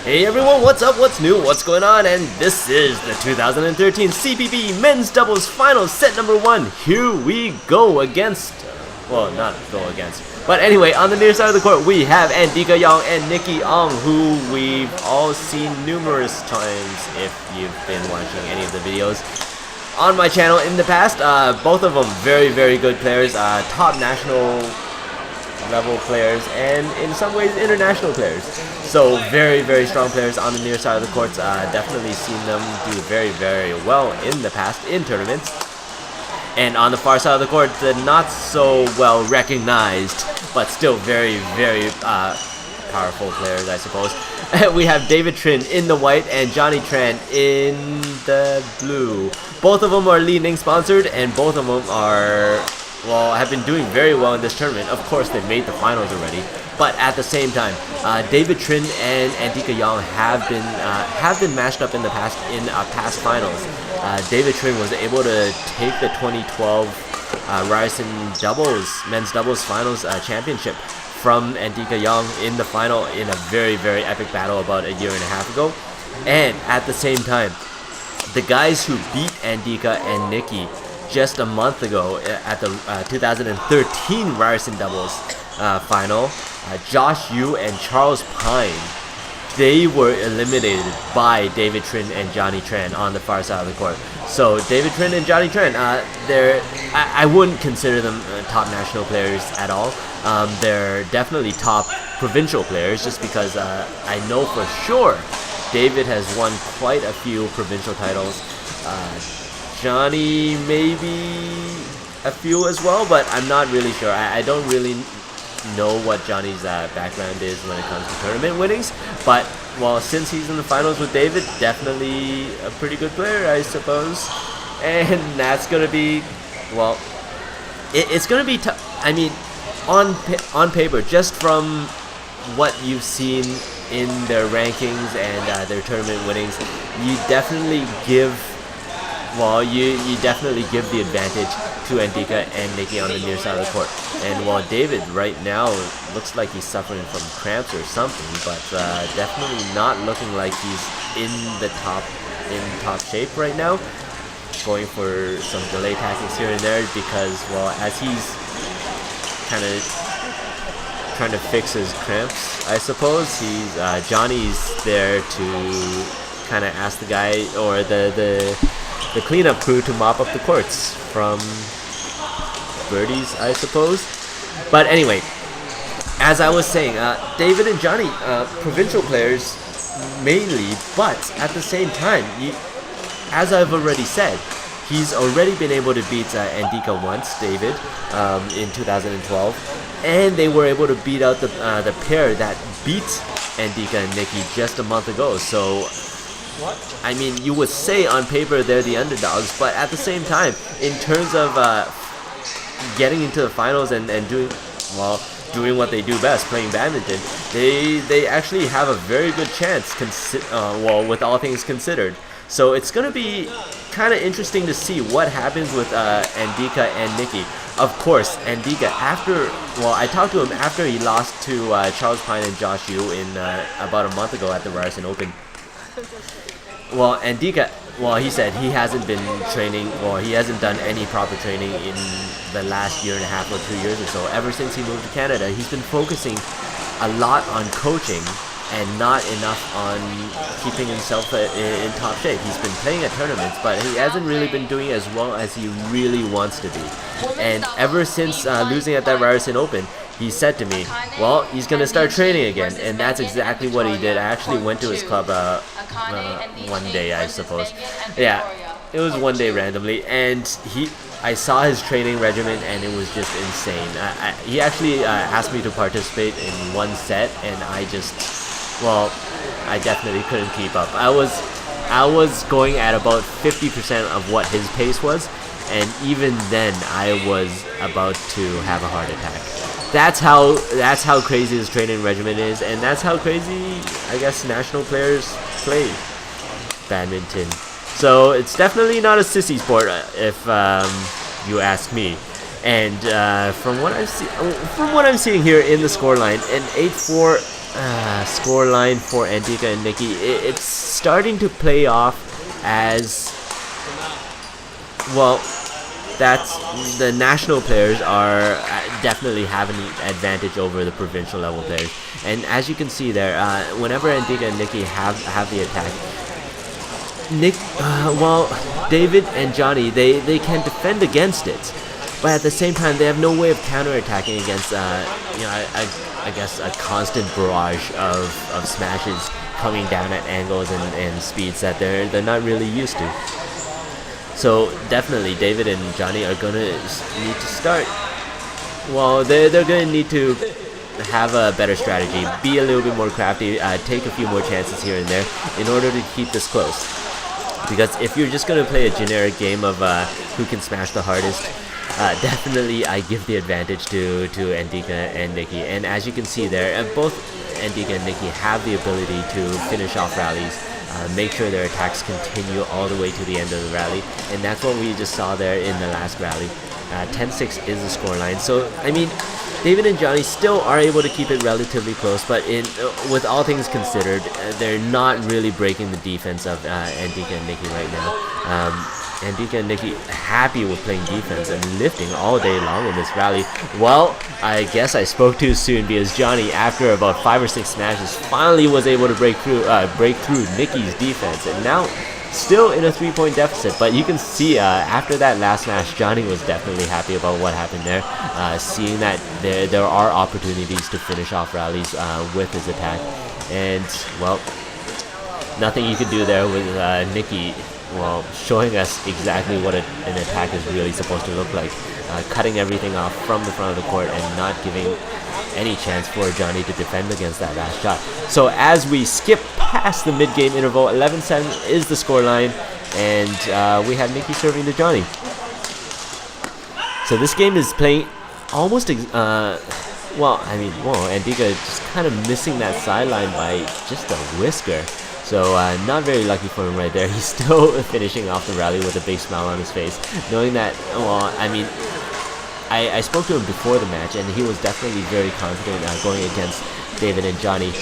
Hey everyone, what's up, what's new, what's going on, and this is the 2013 CPB Men's Doubles Finals Set number 1. Here we go against, well, not go against, but anyway, on the near side of the court we have Andika Yong and Nicky Aung, who we've all seen numerous times if you've been watching any of the videos on my channel in the past. Both of them very good players, top national level players, and in some ways international players. So very strong players on the near side of the courts. Definitely seen them do very well in the past in tournaments. And on the far side of the court, the not so well recognized but still very powerful players, I suppose. We have David Trinh in the white and Johnny Tran in the blue. Both of them are Li-Ning sponsored, and both of them are, well, have been doing very well in this tournament. Of course, they made the finals already, but at the same time, David Trinh and Andika Yong have been matched up in the past in past finals. David Trinh was able to take the 2012 Ryerson doubles men's doubles finals championship from Andika Yong in the final in a very epic battle about a year and a half ago. And at the same time, the guys who beat Andika and Nicky just a month ago at the 2013 Ryerson doubles final, Josh Yu and Charles Pine, they were eliminated by David Trinh and Johnny Tran on the far side of the court. So David Trinh and Johnny Tran, I wouldn't consider them top national players at all. They're definitely top provincial players, just because I know for sure David has won quite a few provincial titles. Johnny maybe a few as well, but I'm not really sure. I don't really know what Johnny's background is when it comes to tournament winnings, but well, since he's in the finals with David, definitely a pretty good player, I suppose. And that's gonna be, well, it's gonna be tough. I mean, on paper, just from what you've seen in their rankings and their tournament winnings, you definitely give, well, you definitely give the advantage to Andika and Nicky on the near side of the court. And while David right now looks like he's suffering from cramps or something, but definitely not looking like he's in top shape right now. Going for some delay tactics here and there because, well, as he's kind of trying to fix his cramps, I suppose, Johnny's there to kind of ask the guy or the cleanup crew to mop up the courts from birdies, I suppose. But anyway, as I was saying, David and Johnny, provincial players mainly, but at the same time, as I've already said, he's already been able to beat Andika once, David, in 2012, and they were able to beat out the pair that beat Andika and Nicky just a month ago. So I mean, you would say on paper they're the underdogs, but at the same time, in terms of getting into the finals and doing what they do best, playing badminton, they actually have a very good chance, well, with all things considered. So it's going to be kind of interesting to see what happens with Andika and Nicky. Of course, Andika, I talked to him after he lost to Charles Pine and Josh Yu in about a month ago at the Ryerson Open. Well, Andika, well, he said he hasn't been training, well, he hasn't done any proper training in the last year and a half or 2 years or so. Ever since he moved to Canada, he's been focusing a lot on coaching and not enough on keeping himself in top shape. He's been playing at tournaments, but he hasn't really been doing as well as he really wants to be. And ever since losing at that Ryerson Open, he said to me, well, he's going to start training again, and that's exactly what he did. I actually went to his club one day, I suppose. Yeah, it was one day randomly, and I saw his training regimen, and it was just insane. He actually asked me to participate in one set, and I definitely couldn't keep up. I was going at about 50% of what his pace was, and even then I was about to have a heart attack. That's how crazy his training regimen is, and that's how crazy, I guess, national players play badminton. So it's definitely not a sissy sport, if you ask me. And from what I'm seeing here in the scoreline, an 8-4 score line for Andika and Nicky, it's starting to play off as well. That's the national players are definitely having an advantage over the provincial level players, and as you can see there, whenever Andika and Nicky have the attack, David and Johnny, they can defend against it, but at the same time they have no way of counterattacking against I guess a constant barrage of smashes coming down at angles and speeds that they're not really used to. So definitely David and Johnny are gonna need to start. Well, they're gonna need to have a better strategy, be a little bit more crafty, take a few more chances here and there in order to keep this close. Because if you're just gonna play a generic game of who can smash the hardest, definitely I give the advantage to Andika and Nicky. And as you can see there, both Andika and Nicky have the ability to finish off rallies, make sure their attacks continue all the way to the end of the rally, and that's what we just saw there in the last rally. 10-6 is the scoreline. So I mean, David and Johnny still are able to keep it relatively close, but with all things considered, they're not really breaking the defense of Andika and Nicky right now. Andika and Nicky happy with playing defense and lifting all day long in this rally. Well, I guess I spoke too soon, because Johnny, after about 5 or 6 smashes, finally was able to break through Nicky's defense, and now still in a 3-point deficit. But you can see after that last smash, Johnny was definitely happy about what happened there, seeing that there are opportunities to finish off rallies with his attack. And well, nothing you can do there with Nicky, well, showing us exactly what an attack is really supposed to look like, cutting everything off from the front of the court and not giving any chance for Johnny to defend against that last shot. So as we skip past the mid-game interval, 11-7 is the scoreline, and we have Nicky serving to Johnny. So this game is playing almost Andika just kind of missing that sideline by just a whisker. So not very lucky for him right there. He's still finishing off the rally with a big smile on his face, knowing that, well, I mean, I spoke to him before the match, and he was definitely very confident going against David and Johnny.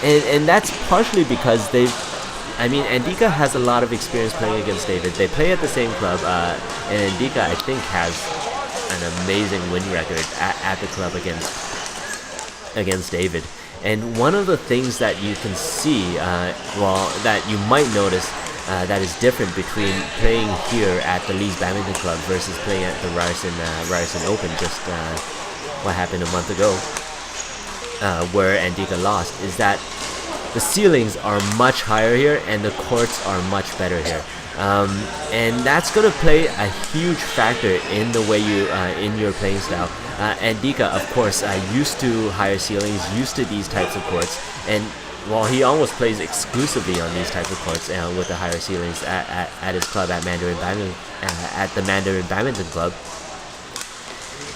And that's partially because Andika has a lot of experience playing against David. They play at the same club, and Andika, I think, has an amazing win record at the club against David. And one of the things that you can see, that you might notice that is different between playing here at the Lee's Badminton Club versus playing at the Ryerson Open, just what happened a month ago, where Andika lost, is that the ceilings are much higher here and the courts are much better here. And that's going to play a huge factor in the way you in your playing style. Andika, of course, used to higher ceilings, used to these types of courts, and while he almost plays exclusively on these types of courts with the higher ceilings at his club at the Mandarin Badminton Club,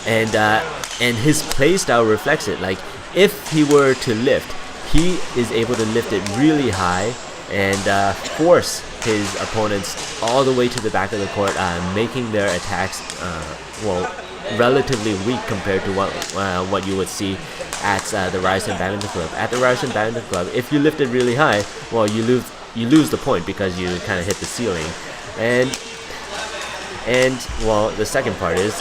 and his play style reflects it. Like, if he were to lift, he is able to lift it really high and force his opponents all the way to the back of the court, making their attacks relatively weak compared to what you would see at the Ryerson Badminton Club. At the Ryerson Badminton Club, if you lift it really high, well, you lose the point because you kind of hit the ceiling. And well, the second part is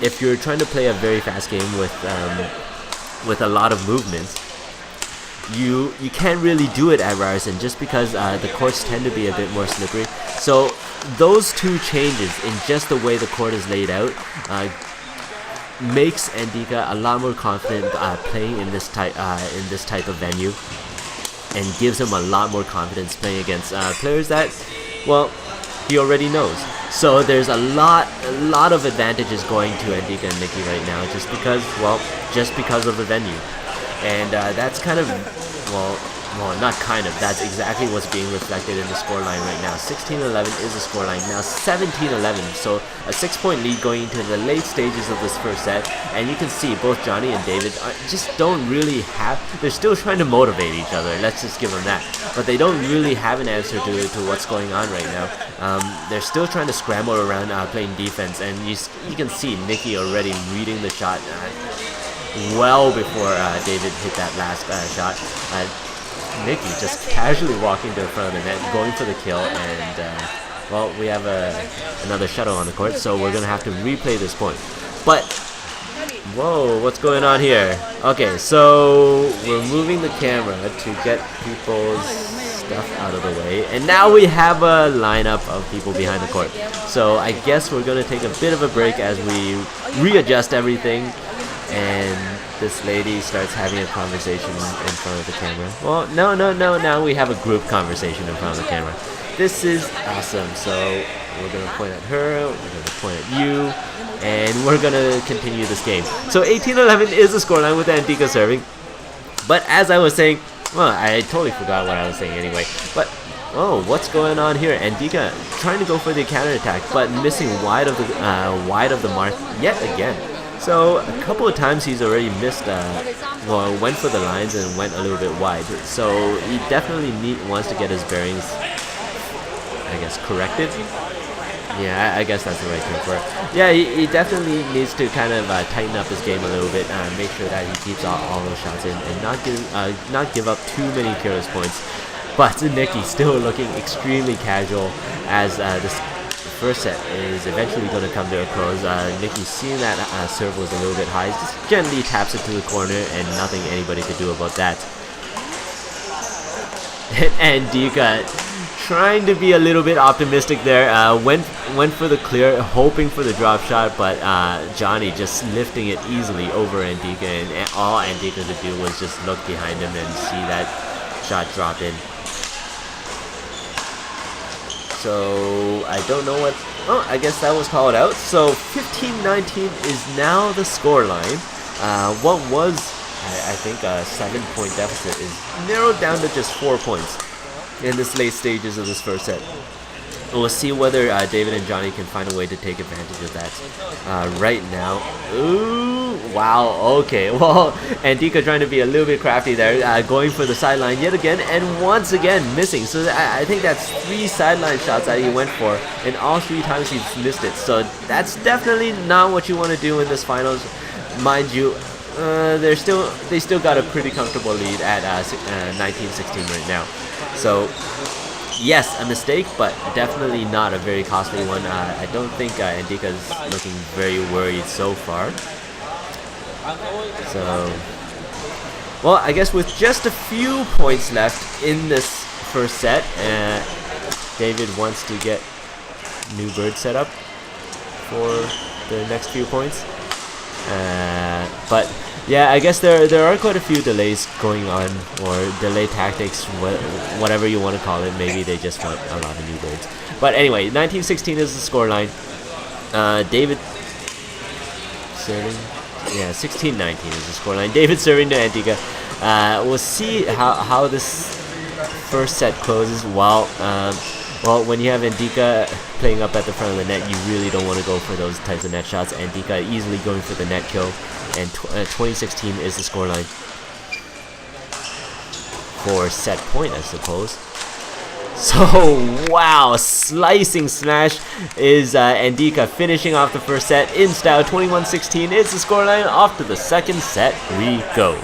if you're trying to play a very fast game with a lot of movements, you can't really do it at Ryerson just because the courts tend to be a bit more slippery. So those two changes in just the way the court is laid out makes Andika a lot more confident playing in this type of venue, and gives him a lot more confidence playing against players that, well, he already knows. So there's a lot of advantages going to Andika and Nicky right now, just because of the venue. And that's kind of, not kind of, that's exactly what's being reflected in the scoreline right now. 16-11 is the scoreline. Now 17-11, so a 6-point lead going into the late stages of this first set. And you can see both Johnny and David they're still trying to motivate each other, let's just give them that. But they don't really have an answer to what's going on right now. They're still trying to scramble around playing defense, and you can see Nicky already reading the shot. well before David hit that last shot. Nicky just casually walking to the front of the net, going for the kill, and well, we have another shuttle on the court, so we're gonna have to replay this point. But whoa, what's going on here? Okay, so we're moving the camera to get people's stuff out of the way, and now we have a lineup of people behind the court. So I guess we're gonna take a bit of a break as we readjust everything, and this lady starts having a conversation in front of the camera. Well, no, now we have a group conversation in front of the camera. This is awesome. So we're gonna point at her, we're gonna point at you, and we're gonna continue this game. So 18-11 is the scoreline with Andika serving. But as I was saying, well, I totally forgot what I was saying anyway. But oh, what's going on here? Andika trying to go for the counter attack, but missing wide of the mark yet again. So a couple of times he's already missed. Well, went for the lines and went a little bit wide. So he definitely wants to get his bearings, I guess, corrected. Yeah, I guess that's the right term for it. Yeah, he definitely needs to kind of tighten up his game a little bit, make sure that he keeps all those shots in, and not give up too many careless points. But Nicky still looking extremely casual as this first set is eventually going to come to a close. Nicky, seeing that serve was a little bit high, just gently taps it to the corner, and nothing anybody could do about that. And Andika trying to be a little bit optimistic there, went for the clear, hoping for the drop shot, but Johnny just lifting it easily over Andika, and all Andika could do was just look behind him and see that shot drop in. So I don't know what. Oh, I guess that was called out. So 15-19 is now the score line. What was, I think, a 7-point deficit is narrowed down to just 4 points in this late stages of this first set. We'll see whether David and Johnny can find a way to take advantage of that. Right now, ooh, wow, okay, well, Andika trying to be a little bit crafty there, going for the sideline yet again, and once again missing. So I think that's 3 sideline shots that he went for, and all 3 times he's missed it. So that's definitely not what you want to do in this finals, mind you. They still got a pretty comfortable lead at 19-16 right now. So yes, a mistake, but definitely not a very costly one. I don't think Andika's looking very worried so far. So, well, I guess with just a few points left in this first set, David wants to get new bird set up for the next few points. But yeah, I guess there are quite a few delays going on, or delay tactics, whatever you want to call it. Maybe they just want a lot of new birds. But anyway, 19-16 is the scoreline. David serving. Yeah, 16-19 is the scoreline. David serving to Andika. We'll see how this first set closes. Well, when you have Andika playing up at the front of the net, you really don't want to go for those types of net shots. Andika easily going for the net kill, and 2016 is the scoreline for set point, I suppose. So, wow, slicing smash is Andika finishing off the first set in style. 21-16 is the scoreline. Off to the second set we go.